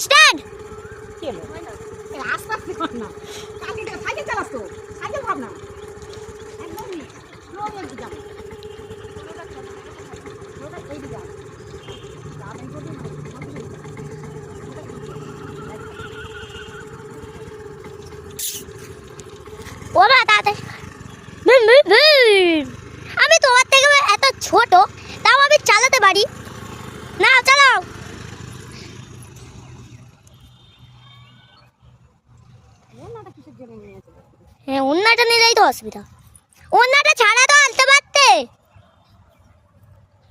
Start. কি হলো আস্তে আস্তে কর না, কালকে সাইকেল চালাস তো, সাইকেল ভাব না একদম স্লো একটু যাবে এই দিকে ওরা তাড়াতাড়ি। আমি তোমার থেকে এত ছোট, তাও আমি চালাতে পারি না। চালাও। হ্যাঁ, অন্যটা নিলেই তো অসুবিধা। অন্যটা ছাড়া তো আনতে পারতে।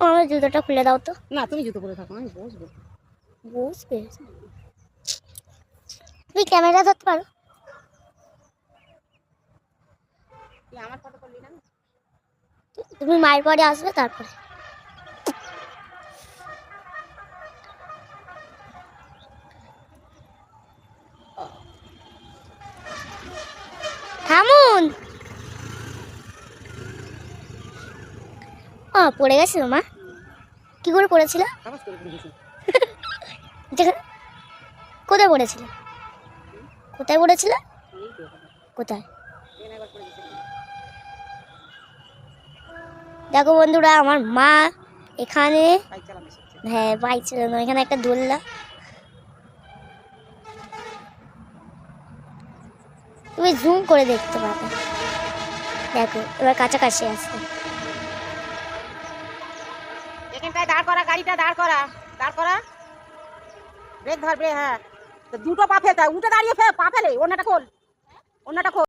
আমার জুতোটা খুলে দাও তো। না তুমি জুতো পরে থাকো, আমি বসবো। বসবে? তুমি ক্যামেরা ধরতে পারো? আমার ফটো করলি না? তুমি মায়ের পরে আসবে তারপরে। থামুন। পড়ে গেছিল মা? কি করে পড়েছিল? কোথায় পড়েছিল? কোথায় পড়েছিল? কোথায়? দেখো বন্ধুরা, আমার মা এখানে, হ্যাঁ বাইক চালানো, এখানে একটা দোলনা। তুমি জুম করে দেখতে পাবে। দেখো এবার কাছাকাছি আসছে। এখানটায় দাঁড় করা, গাড়িটা দাঁড় করা, দাঁড় করা, ব্রেক ধর, ব্রেক। হ্যাঁ, তো দুটো পা ফেলতে উঠে দাঁড়িয়ে পা ফেলে। অন্যটা খোল, অন্যটা খোল।